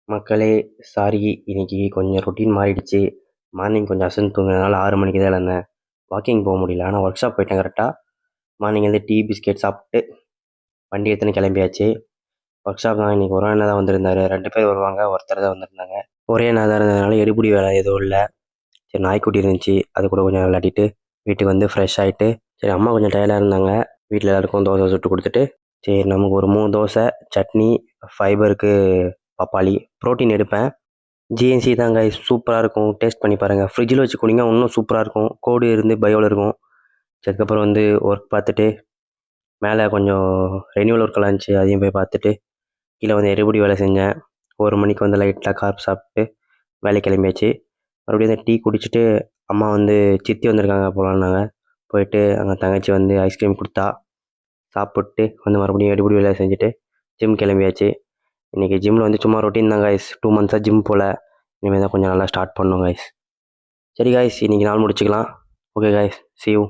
மக்களே, சாரி இன்னைக்கு கொஞ்சம் ரொட்டீன் மாறிடுச்சு. மார்னிங் கொஞ்சம் அசந்து தூங்கினதுனால 6 மணிக்கு தான் எழுந்தேன். வாக்கிங் போக முடியல. ஆனால் ஒர்க் ஷாப் போயிட்டேன் கரெக்டாக. மார்னிங் வந்து டீ பிஸ்கெட் சாப்பிட்டு வண்டி எடுத்துன்னு கிளம்பியாச்சு. ஒர்க் ஷாப் தான் இன்னைக்கு ஒரு அண்ணன் தான் வந்திருந்தாரு. 2 பேர் வருவாங்க, ஒருத்தர் தான் வந்திருந்தாங்க. ஒரே அண்ணா தான் இருந்ததுனால எடுபிடி வேலை எதுவும் இல்லை. சரி, நாய்க்குட்டி இருந்துச்சு, அது கூட கொஞ்சம் விளையாடிட்டு வீட்டுக்கு வந்து ஃப்ரெஷ் ஆகிட்டு, சரி அம்மா கொஞ்சம் டயர்டாக இருந்தாங்க, வீட்டில் எல்லாருக்கும் தோசை சுட்டு கொடுத்துட்டு, சரி நமக்கு ஒரு 3 தோசை, சட்னி, ஃபைபருக்கு பப்பாளி, ப்ரோட்டீன் எடுப்பேன். ஜிஎன்சி தாங்க, சூப்பராக இருக்கும், டேஸ்ட் பண்ணி பாருங்கள். ஃப்ரிட்ஜில் வச்சு குடிங்க, இன்னும் சூப்பராக இருக்கும். கோடு இருந்து பயோவில் இருக்கும். அதுக்கப்புறம் வந்து ஒர்க் பார்த்துட்டு மேலே கொஞ்சம் ரெனியூவல் ஒர்க்கெல்லாம் இருந்துச்சு, அதையும் போய் பார்த்துட்டு கீழே வந்து எடுபடி வேலை செஞ்சேன். 1 மணிக்கு வந்து லைட்டாக கார்ப் சாப்பிட்டு வேலைக்கு கிளம்பியாச்சு. மறுபடியும் இந்த டீ குடிச்சிட்டு அம்மா வந்து சித்தி வந்திருக்காங்க போகலான்னாங்க. போயிட்டு அங்கே தங்கச்சி வந்து ஐஸ்கிரீம் கொடுத்தா, சாப்பிட்டு வந்து மறுபடியும் எடுபடி வேலை செஞ்சுட்டு ஜிம் கிளம்பியாச்சு. இன்றைக்கி ஜிம்மில் வந்து சும்மா ரொட்டீன் தான் கைஸ். 2 மந்த்ஸாக ஜிம் போல். இனிமேல் தான் கொஞ்சம் நல்லா ஸ்டார்ட் பண்ணணும் கைஸ். சரி கைஸ், இன்றைக்கி நாள் முடிச்சுக்கலாம். Okay guys, see you.